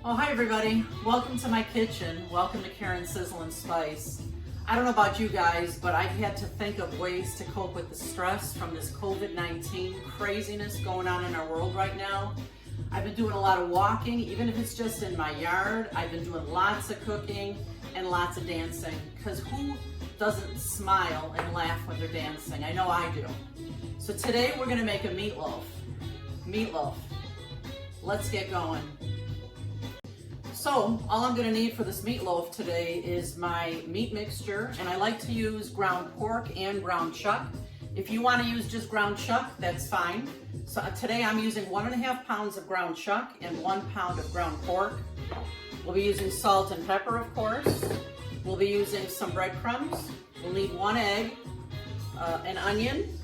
Oh, hi everybody. Welcome to my kitchen. Welcome to Karen's Sizzle and Spice. I don't know about you guys, but I've had to think of ways to cope with the stress from this COVID-19 craziness going on in our world right now. I've been doing a lot of walking, even if it's just in my yard. I've been doing lots of cooking and lots of dancing, because who doesn't smile and laugh when they're dancing? I know I do. So today we're gonna make a meatloaf. Meatloaf. Let's get going. So all I'm gonna need for this meatloaf today is my meat mixture, and I like to use ground pork and ground chuck. If you wanna use just ground chuck, that's fine. So today I'm using 1.5 pounds of ground chuck and 1 pound of ground pork. We'll be using salt and pepper, of course. We'll be using some breadcrumbs. We'll need 1 egg, an onion,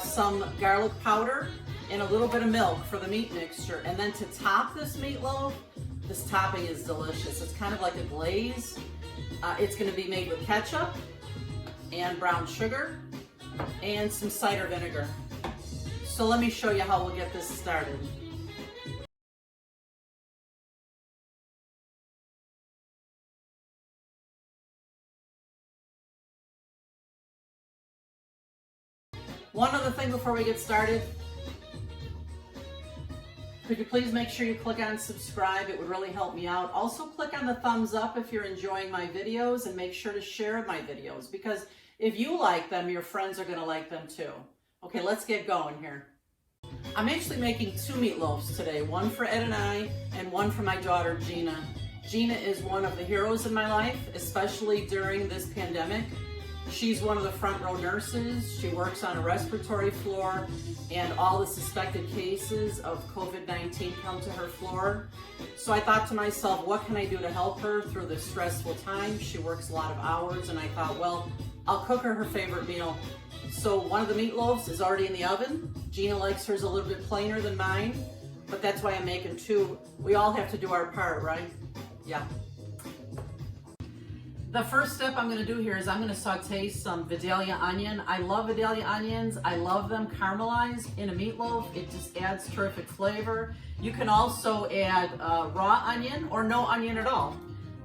some garlic powder, and a little bit of milk for the meat mixture. And then to top this meatloaf, this topping is delicious. It's kind of like a glaze. It's gonna be made with ketchup and brown sugar and some cider vinegar. So let me show you how we'll get this started. One other thing before we get started. Could you please make sure you click on subscribe? It would really help me out. Also click on the thumbs up if you're enjoying my videos, and make sure to share my videos, because if you like them, your friends are gonna like them too. Okay, let's get going here. I'm actually making 2 meatloafs today, one for Ed and I, and one for my daughter, Gina. Gina is one of the heroes in my life, especially during this pandemic. She's one of the front row nurses. She works on a respiratory floor, and all the suspected cases of COVID-19 come to her floor. So I thought to myself, what can I do to help her through this stressful time? She works a lot of hours, and I thought, well, I'll cook her favorite meal. So one of the meatloaves is already in the oven. Gina likes hers a little bit plainer than mine, but that's why I'm making 2. We all have to do our part, right? Yeah. The first step I'm gonna do here is I'm gonna saute some Vidalia onion. I love Vidalia onions. I love them caramelized in a meatloaf. It just adds terrific flavor. You can also add raw onion or no onion at all.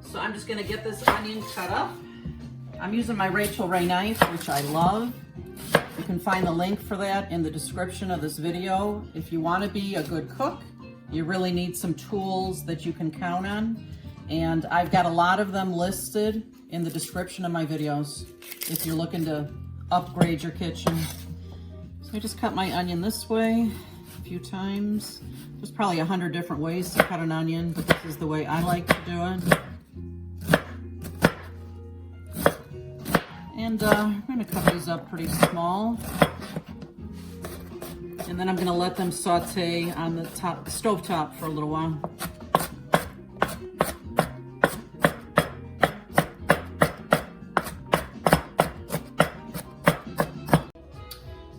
So I'm just gonna get this onion cut up. I'm using my Rachael Ray knife, which I love. You can find the link for that in the description of this video. If you wanna be a good cook, you really need some tools that you can count on. And I've got a lot of them listed in the description of my videos if you're looking to upgrade your kitchen. So I just cut my onion this way a few times. There's probably 100 different ways to cut an onion, but this is the way I like to do it. And I'm gonna cut these up pretty small. And then I'm gonna let them saute on the stove top for a little while.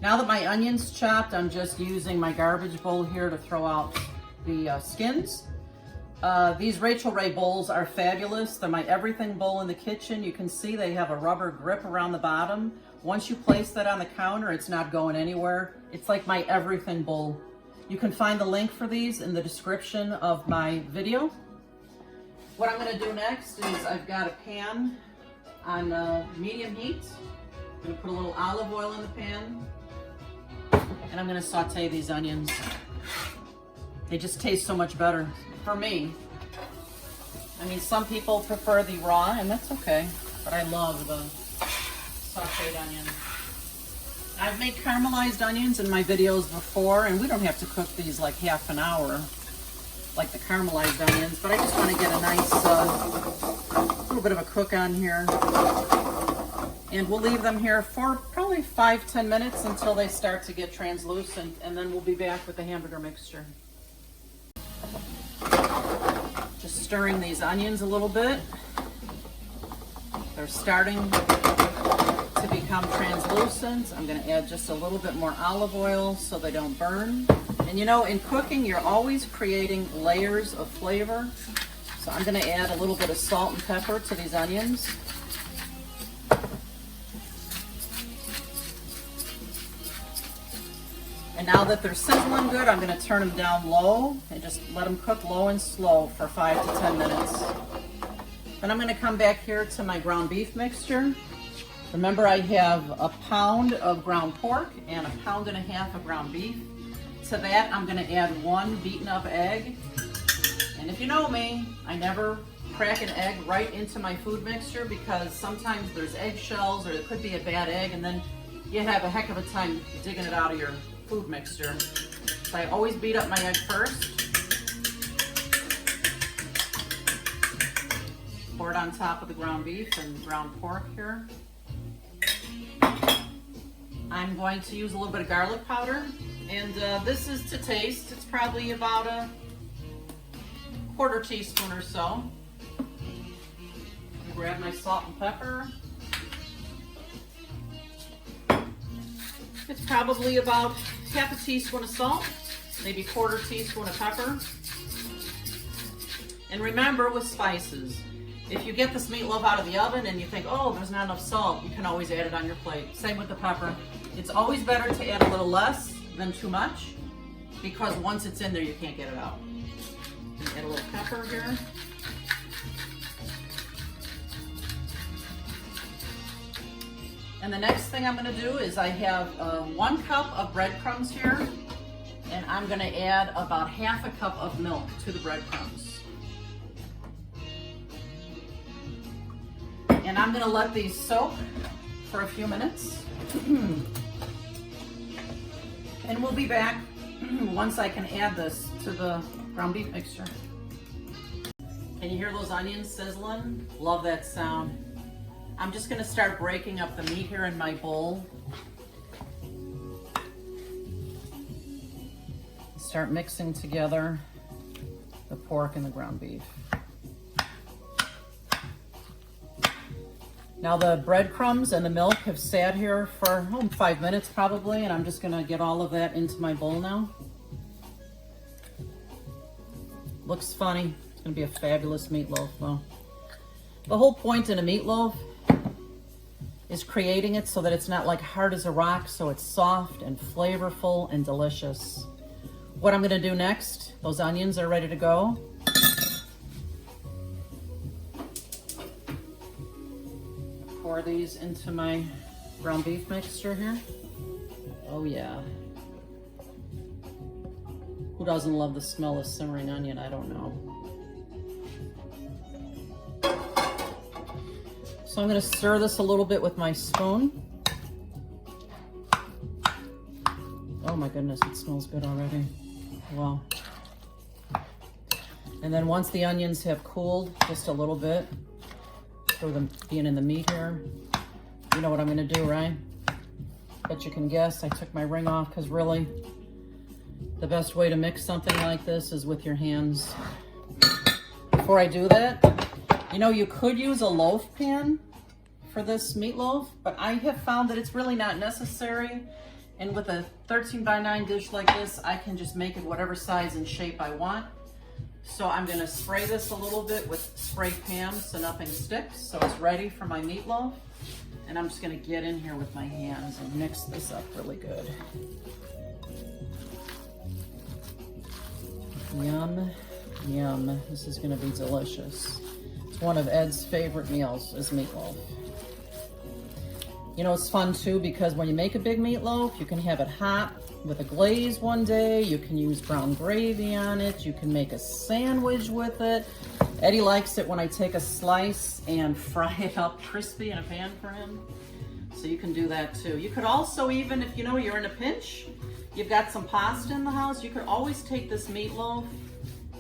Now that my onion's chopped, I'm just using my garbage bowl here to throw out the skins. These Rachael Ray bowls are fabulous. They're my everything bowl in the kitchen. You can see they have a rubber grip around the bottom. Once you place that on the counter, it's not going anywhere. It's like my everything bowl. You can find the link for these in the description of my video. What I'm gonna do next is I've got a pan on medium heat. I'm gonna put a little olive oil in the pan. And I'm gonna saute these onions. They just taste so much better for me. I mean, some people prefer the raw, and that's okay, but I love the sauteed onion. I've made caramelized onions in my videos before, and we don't have to cook these like half an hour, like the caramelized onions, but I just wanna get a nice little bit of a cook on here. And we'll leave them here for probably 5-10 minutes until they start to get translucent, and then we'll be back with the hamburger mixture. Just stirring these onions a little bit. They're starting to become translucent. I'm gonna add just a little bit more olive oil so they don't burn. And you know, in cooking, you're always creating layers of flavor. So I'm gonna add a little bit of salt and pepper to these onions. And now that they're sizzling good, I'm gonna turn them down low and just let them cook low and slow for 5 to 10 minutes. Then I'm gonna come back here to my ground beef mixture. Remember, I have a pound of ground pork and a pound and a half of ground beef. To that, I'm gonna add 1 beaten up egg. And if you know me, I never crack an egg right into my food mixture because sometimes there's eggshells or it could be a bad egg and then you have a heck of a time digging it out of your food mixture. So I always beat up my egg first. Pour it on top of the ground beef and ground pork here. I'm going to use a little bit of garlic powder, and this is to taste. It's probably about a 1/4 teaspoon or so. Grab my salt and pepper. It's probably about 1/2 teaspoon of salt, maybe 1/4 teaspoon of pepper. And remember with spices, if you get this meatloaf out of the oven and you think, oh, there's not enough salt, you can always add it on your plate. Same with the pepper. It's always better to add a little less than too much because once it's in there, you can't get it out. Add a little pepper here. And the next thing I'm gonna do is I have 1 cup of breadcrumbs here, and I'm gonna add about 1/2 cup of milk to the breadcrumbs. And I'm gonna let these soak for a few minutes. And we'll be back once I can add this to the ground beef mixture. Can you hear those onions sizzling? Love that sound. I'm just gonna start breaking up the meat here in my bowl. Start mixing together the pork and the ground beef. Now the breadcrumbs and the milk have sat here for 5 minutes probably, and I'm just gonna get all of that into my bowl now. Looks funny. It's gonna be a fabulous meatloaf though. The whole point in a meatloaf is creating it so that it's not like hard as a rock, so it's soft and flavorful and delicious. What I'm gonna do next, those onions are ready to go. Pour these into my ground beef mixture here. Oh yeah. Who doesn't love the smell of simmering onion? I don't know. So I'm gonna stir this a little bit with my spoon. Oh my goodness, it smells good already. Wow. And then once the onions have cooled just a little bit, for them being in the meat here, you know what I'm gonna do, right? Bet you can guess. I took my ring off because really the best way to mix something like this is with your hands. Before I do that, you know, you could use a loaf pan for this meatloaf, but I have found that it's really not necessary. And with a 13x9 dish like this, I can just make it whatever size and shape I want. So I'm gonna spray this a little bit with spray Pam so nothing sticks. So it's ready for my meatloaf. And I'm just gonna get in here with my hands and mix this up really good. Yum, yum. This is gonna be delicious. It's one of Ed's favorite meals is meatloaf. You know, it's fun too because when you make a big meatloaf, you can have it hot with a glaze one day. You can use brown gravy on it. You can make a sandwich with it. Eddie likes it when I take a slice and fry it up crispy in a pan for him. So you can do that too. You could also, even if you know you're in a pinch, you've got some pasta in the house, you could always take this meatloaf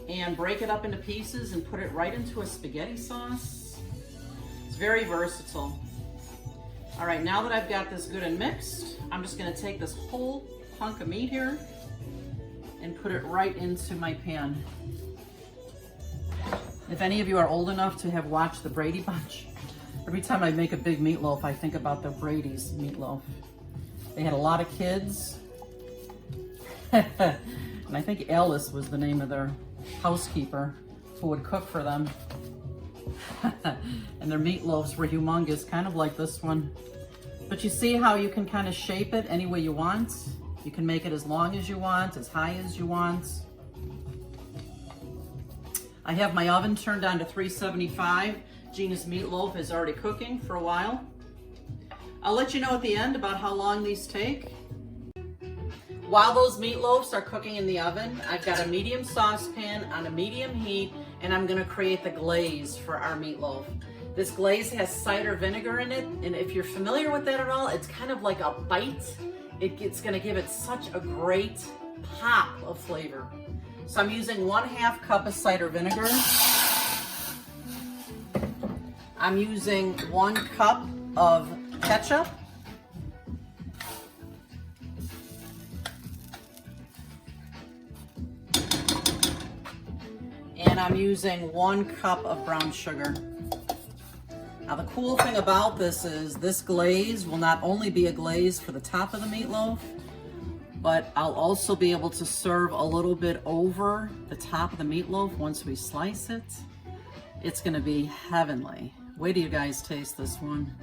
and break it up into pieces and put it right into a spaghetti sauce. It's very versatile. All right, now that I've got this good and mixed, I'm just gonna take this whole hunk of meat here and put it right into my pan. If any of you are old enough to have watched the Brady Bunch, every time I make a big meatloaf, I think about the Brady's meatloaf. They had a lot of kids. And I think Alice was the name of their housekeeper who would cook for them. And their meatloafs were humongous, kind of like this one. But you see how you can kind of shape it any way you want? You can make it as long as you want, as high as you want. I have my oven turned on to 375. Gina's meatloaf is already cooking for a while. I'll let you know at the end about how long these take. While those meatloafs are cooking in the oven, I've got a medium saucepan on a medium heat, and I'm gonna create the glaze for our meatloaf. This glaze has cider vinegar in it, and if you're familiar with that at all, it's kind of like a bite. It's gonna give it such a great pop of flavor. So I'm using 1/2 cup of cider vinegar. I'm using 1 cup of ketchup. And I'm using 1 cup of brown sugar. Now the cool thing about this is this glaze will not only be a glaze for the top of the meatloaf, but I'll also be able to serve a little bit over the top of the meatloaf once we slice it. It's gonna be heavenly. Wait till you guys taste this one.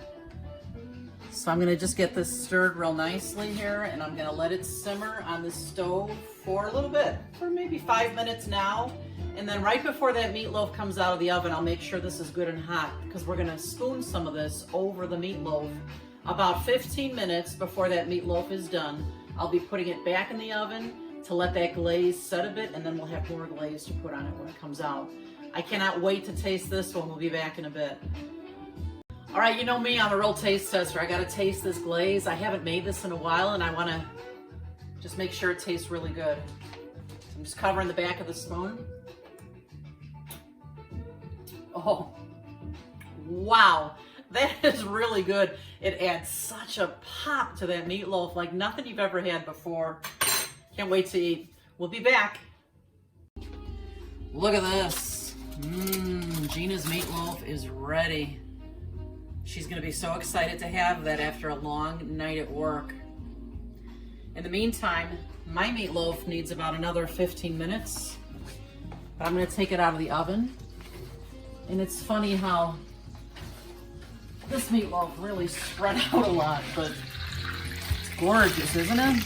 So I'm gonna just get this stirred real nicely here, and I'm gonna let it simmer on the stove for a little bit, for maybe 5 minutes now. And then right before that meatloaf comes out of the oven, I'll make sure this is good and hot, because we're gonna spoon some of this over the meatloaf. About 15 minutes before that meatloaf is done, I'll be putting it back in the oven to let that glaze set a bit, and then we'll have more glaze to put on it when it comes out. I cannot wait to taste this one. We'll be back in a bit. All right, you know me, I'm a real taste tester. I gotta taste this glaze. I haven't made this in a while, and I wanna just make sure it tastes really good. So I'm just covering the back of the spoon. Oh, wow, that is really good. It adds such a pop to that meatloaf, like nothing you've ever had before. Can't wait to eat. We'll be back. Look at this. Gina's meatloaf is ready. She's gonna be so excited to have that after a long night at work. In the meantime, my meatloaf needs about another 15 minutes. But I'm gonna take it out of the oven. And it's funny how this meatloaf really spread out a lot, but it's gorgeous, isn't it?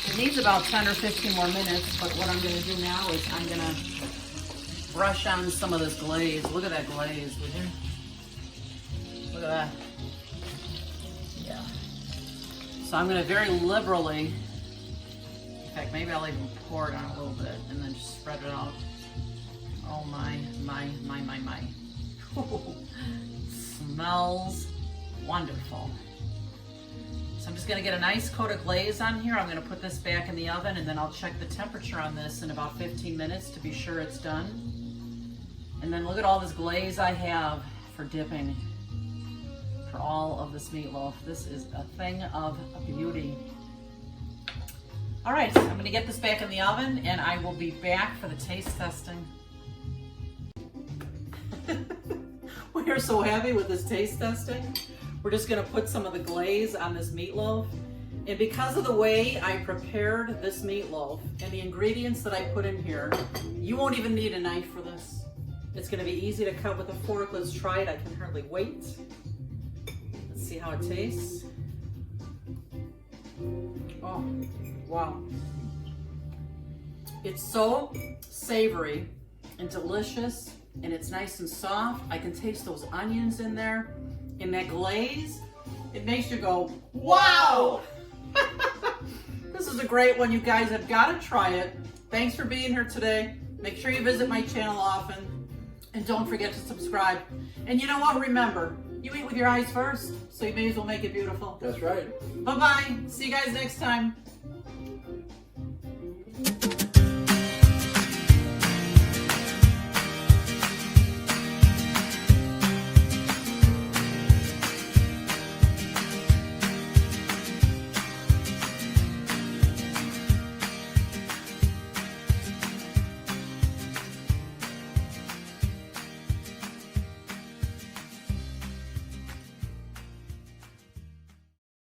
It needs about 10 or 15 more minutes, but what I'm gonna do now is I'm gonna brush on some of this glaze. Look at that glaze, would you? Look at that. Yeah. So I'm gonna very liberally, in fact, maybe I'll even pour it on a little bit and then just spread it out. Oh my. Smells wonderful. So I'm just gonna get a nice coat of glaze on here. I'm gonna put this back in the oven, and then I'll check the temperature on this in about 15 minutes to be sure it's done. And then look at all this glaze I have for dipping for all of this meatloaf. This is a thing of beauty. All right, I'm gonna get this back in the oven, and I will be back for the taste testing. We're so happy with this taste testing. We're just gonna put some of the glaze on this meatloaf. And because of the way I prepared this meatloaf and the ingredients that I put in here, you won't even need a knife for this. It's gonna be easy to cut with a fork. Let's try it. I can hardly wait. Let's see how it tastes. Oh, wow. It's so savory and delicious, and it's nice and soft. I can taste those onions in there. And that glaze, it makes you go, wow! This is a great one. You guys have got to try it. Thanks for being here today. Make sure you visit my channel often. And don't forget to subscribe. And you know what? Remember, you eat with your eyes first, so you may as well make it beautiful. That's right. Bye-bye. See you guys next time.